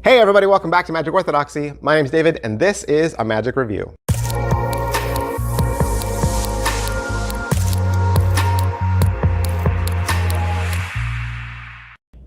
Hey everybody, welcome back to Magic Orthodoxy. My name's David, and this is a magic review.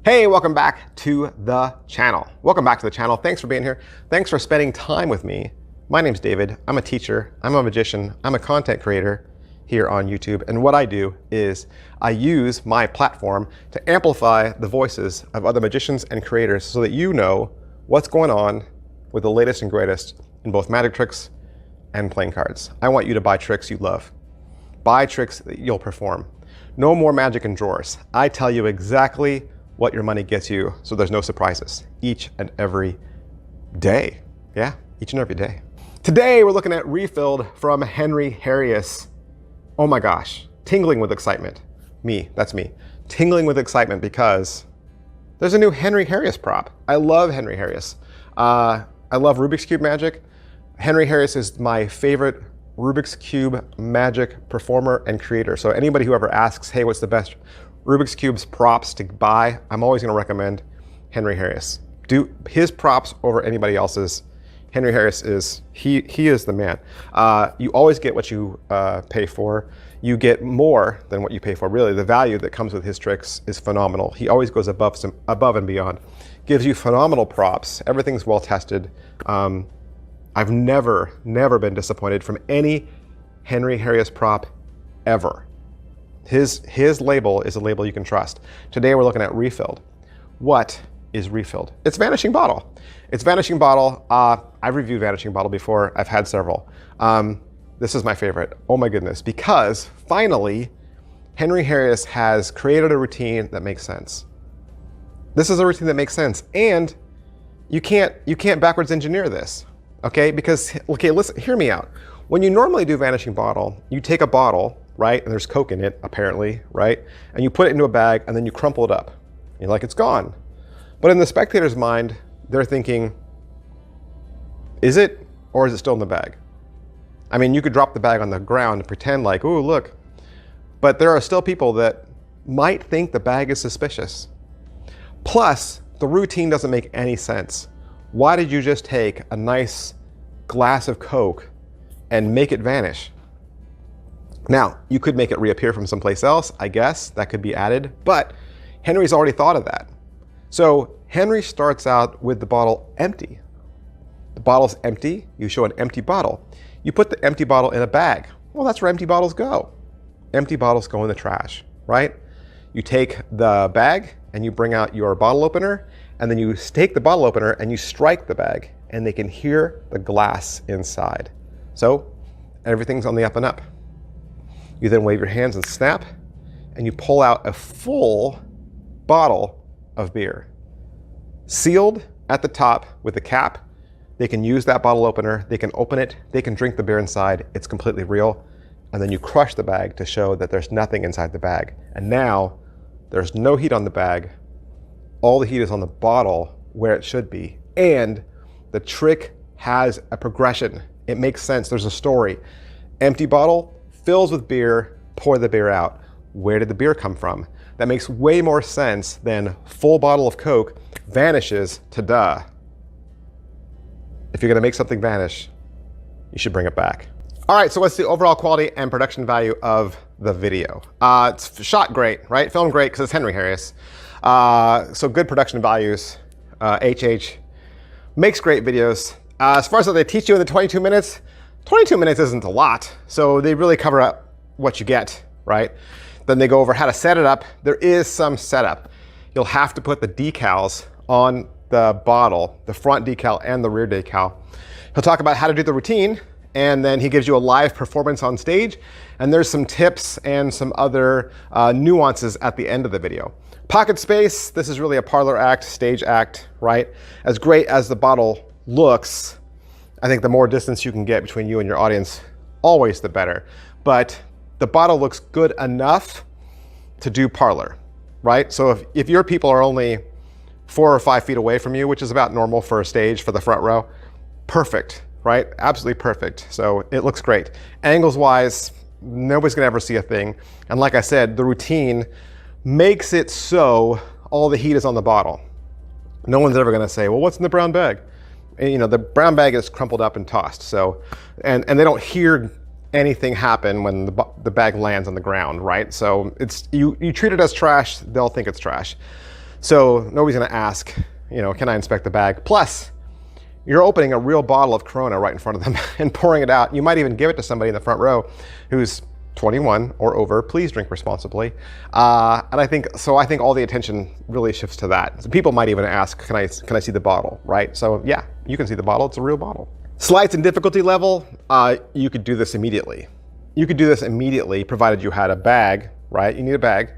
Hey, welcome back to the channel. Welcome back to the channel. Thanks for being here. Thanks for spending time with me. My name's David. I'm a teacher. I'm a magician. I'm a content creator here on YouTube. And what I do is I use my platform to amplify the voices of other magicians and creators so that you know what's going on with the latest and greatest in both magic tricks and playing cards. I want you to buy tricks you love. Buy tricks that you'll perform. No more magic in drawers. I tell you exactly what your money gets you, so there's no surprises each and every day. Yeah, each and every day. Today we're looking at Refilled from Harrius. Oh my gosh, tingling with excitement. That's me. Tingling with excitement because there's a new Harrius prop. I love Harrius. I love Rubik's Cube magic. Harrius is my favorite Rubik's Cube magic performer and creator. So anybody who ever asks, hey, what's the best Rubik's Cube's props to buy, I'm always going to recommend Harrius. Do his props over anybody else's. Harrius is, he is the man. You always get what you pay for. You get more than what you pay for. Really, the value that comes with his tricks is phenomenal. He always goes above and beyond. Gives you phenomenal props. Everything's well tested. I've never been disappointed from any Harrius prop ever. His label is a label you can trust. Today we're looking at Refilled. What is Refilled? It's Vanishing Bottle. It's Vanishing Bottle. I've reviewed Vanishing Bottle before. I've had several. This is my favorite. Oh my goodness. Because finally, Harrius has created a routine that makes sense. This is a routine that makes sense. And you can't backwards engineer this. Okay? Because, okay, listen, hear me out. When you normally do Vanishing Bottle, you take a bottle, right? And there's Coke in it, apparently, right? And you put it into a bag and then you crumple it up. You're like, it's gone. But in the spectator's mind, they're thinking, is it, or is it still in the bag? I mean, you could drop the bag on the ground and pretend like, ooh, look. But there are still people that might think the bag is suspicious. Plus, the routine doesn't make any sense. Why did you just take a nice glass of Coke and make it vanish? Now, you could make it reappear from someplace else, I guess. That could be added. But Henry's already thought of that. So Henry starts out with the bottle empty. The bottle's empty. You show an empty bottle. You put the empty bottle in a bag. Well, that's where empty bottles go. Empty bottles go in the trash, right? You take the bag and you bring out your bottle opener, and then you take the bottle opener and you strike the bag, and they can hear the glass inside. So everything's on the up and up. You then wave your hands and snap, and you pull out a full bottle of beer. Sealed at the top with a cap. They can use that bottle opener, they can open it, they can drink the beer inside, it's completely real. And then you crush the bag to show that there's nothing inside the bag. And now, there's no heat on the bag. All the heat is on the bottle where it should be. And the trick has a progression. It makes sense, there's a story. Empty bottle, fills with beer, pour the beer out. Where did the beer come from? That makes way more sense than full bottle of Coke vanishes, ta-da. If you're gonna make something vanish, you should bring it back. All right, so what's the overall quality and production value of the video? It's shot great, right? Filmed great because it's Harrius. So good production values. HH makes great videos. As far as what they teach you in the 22 minutes, 22 minutes isn't a lot. So they really cover up what you get, right? Then they go over how to set it up. There is some setup. You'll have to put the decals on the bottle, the front decal and the rear decal. He'll talk about how to do the routine, and then he gives you a live performance on stage, and there's some tips and some other nuances at the end of the video. Pocket space, this is really a parlor act, stage act, right? As great as the bottle looks, I think the more distance you can get between you and your audience, always the better. But the bottle looks good enough to do parlor, right? So if your people are only 4 or 5 feet away from you, which is about normal for a stage for the front row, perfect, right? Absolutely perfect. So it looks great. Angles wise, nobody's gonna ever see a thing. And like I said, the routine makes it so all the heat is on the bottle. No one's ever gonna say, well, what's in the brown bag? And, you know, the brown bag is crumpled up and tossed. So, and they don't hear anything happen when the bag lands on the ground, right? So it's, you treat it as trash, they'll think it's trash. So nobody's gonna ask, you know, can I inspect the bag? Plus, you're opening a real bottle of Corona right in front of them and pouring it out. You might even give it to somebody in the front row who's 21 or over. Please drink responsibly. And I think all the attention really shifts to that. So people might even ask, can I see the bottle, right? So yeah, you can see the bottle, it's a real bottle. Slides in difficulty level, you could do this immediately. You could do this immediately provided you had a bag, right? You need a bag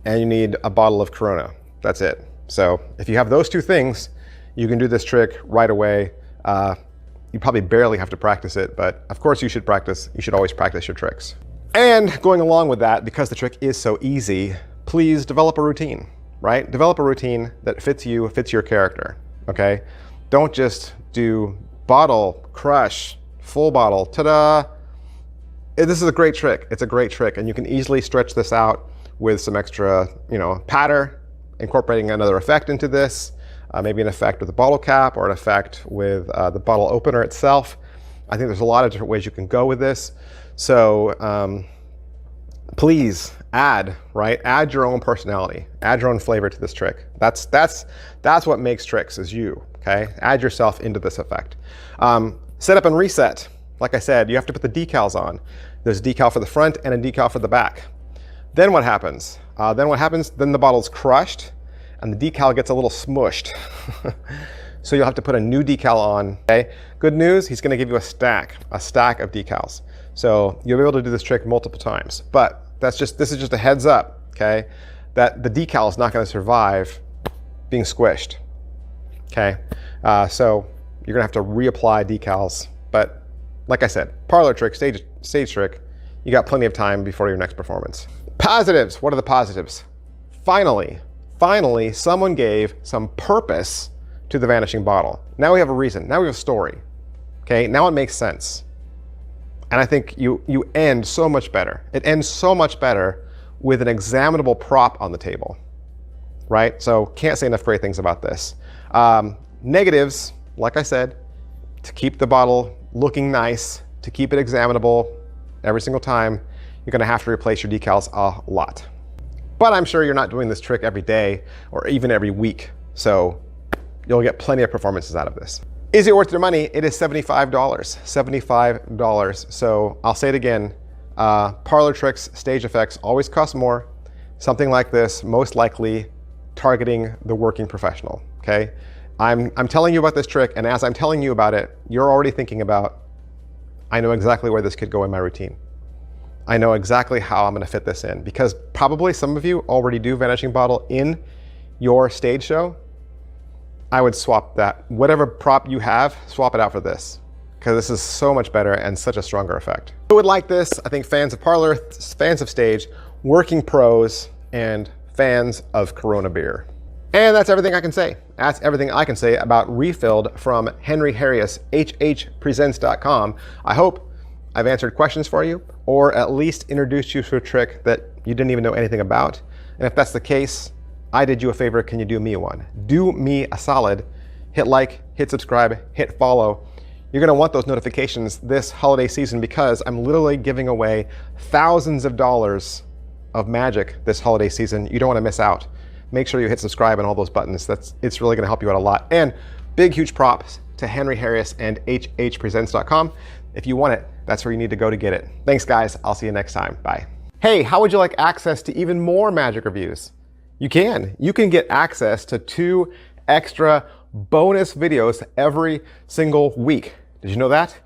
and you need a bottle of Corona. That's it. So if you have those two things, you can do this trick right away. You probably barely have to practice it, but of course you should practice. You should always practice your tricks. And going along with that, because the trick is so easy, please develop a routine, right? Develop a routine that fits you, fits your character, okay? Don't just do bottle, crush, full bottle, ta-da. This is a great trick. It's a great trick, and you can easily stretch this out with some extra, you know, patter, incorporating another effect into this. Maybe an effect with a bottle cap or an effect with the bottle opener itself. I think there's a lot of different ways you can go with this. So please add, right? Add your own personality, add your own flavor to this trick. That's what makes tricks, is you, okay? Add yourself into this effect. Set up and reset. Like I said, you have to put the decals on. There's a decal for the front and a decal for the back. Then what happens? Then the bottle's crushed and the decal gets a little smushed. So you'll have to put a new decal on, okay? Good news, he's gonna give you a stack of decals. So you'll be able to do this trick multiple times. But this is just a heads up, okay? That the decal is not gonna survive being squished, okay? So you're gonna have to reapply decals. But like I said, parlor trick, stage trick, you got plenty of time before your next performance. Positives, what are the positives? Finally, someone gave some purpose to the vanishing bottle. Now we have a reason, now we have a story, okay? Now it makes sense. And I think you end so much better. It ends so much better with an examinable prop on the table, right? So can't say enough great things about this. Negatives, like I said, to keep the bottle looking nice, to keep it examinable every single time, you're gonna have to replace your decals a lot. But I'm sure you're not doing this trick every day or even every week, so you'll get plenty of performances out of this. Is it worth your money? It is $75, $75. So I'll say it again, parlor tricks, stage effects always cost more. Something like this, most likely targeting the working professional, okay? I'm telling you about this trick, and as I'm telling you about it, you're already thinking about, I know exactly where this could go in my routine. I know exactly how I'm gonna fit this in, because probably some of you already do vanishing bottle in your stage show. I would swap that. Whatever prop you have, swap it out for this, because this is so much better and such a stronger effect. Who would like this? I think fans of parlor, fans of stage, working pros, and fans of Corona beer. And that's everything I can say. That's everything I can say about Refilled from Henry Harrius, hhpresents.com. I hope I've answered questions for you, or at least introduced you to a trick that you didn't even know anything about. And if that's the case, I did you a favor, can you do me one? Do me a solid, hit like, hit subscribe, hit follow. You're gonna want those notifications this holiday season, because I'm literally giving away thousands of dollars of magic this holiday season. You don't wanna miss out. Make sure you hit subscribe and all those buttons. It's really gonna help you out a lot. And big, huge props to Henry Harrius and hhpresents.com. If you want it, that's where you need to go to get it. Thanks guys, I'll see you next time, bye. Hey, how would you like access to even more magic reviews? You can get access to 2 extra bonus videos every single week. Did you know that?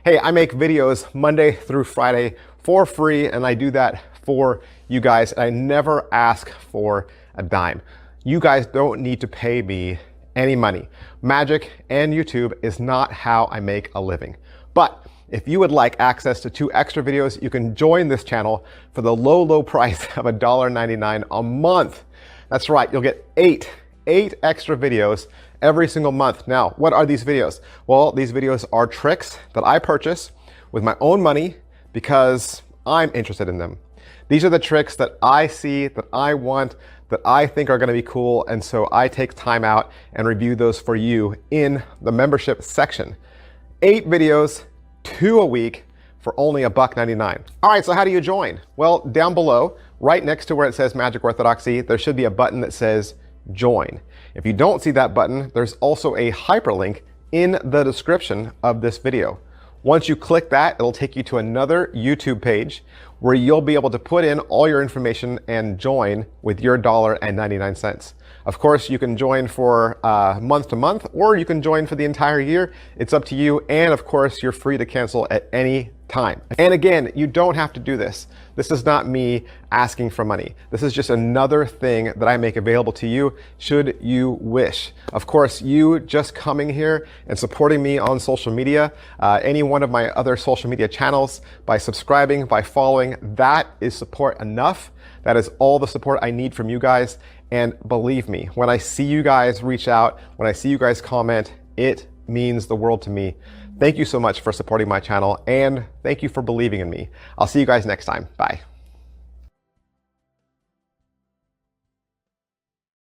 Hey, I make videos Monday through Friday for free, and I do that for you guys. I never ask for a dime. You guys don't need to pay me any money. Magic and YouTube is not how I make a living. But if you would like access to 2 extra videos, you can join this channel for the low, low price of $1.99 a month. That's right, you'll get 8 extra videos every single month. Now, what are these videos? Well, these videos are tricks that I purchase with my own money because I'm interested in them. These are the tricks that I see, that I want, that I think are gonna be cool, and so I take time out and review those for you in the membership section. 8 videos, 2 a week, for only $1.99. All right, so how do you join? Well, down below, right next to where it says Magic Orthodoxy, there should be a button that says join. If you don't see that button, there's also a hyperlink in the description of this video. Once you click that, it'll take you to another YouTube page where you'll be able to put in all your information and join with your $1.99. Of course, you can join for month to month, or you can join for the entire year. It's up to you. And of course, you're free to cancel at any time. And again, you don't have to do this. This is not me asking for money. This is just another thing that I make available to you should you wish. Of course, you just coming here and supporting me on social media, any one of my other social media channels, by subscribing, by following, that is support enough. That is all the support I need from you guys. And believe me, when I see you guys reach out, when I see you guys comment, it means the world to me. Thank you so much for supporting my channel, and thank you for believing in me. I'll see you guys next time. Bye.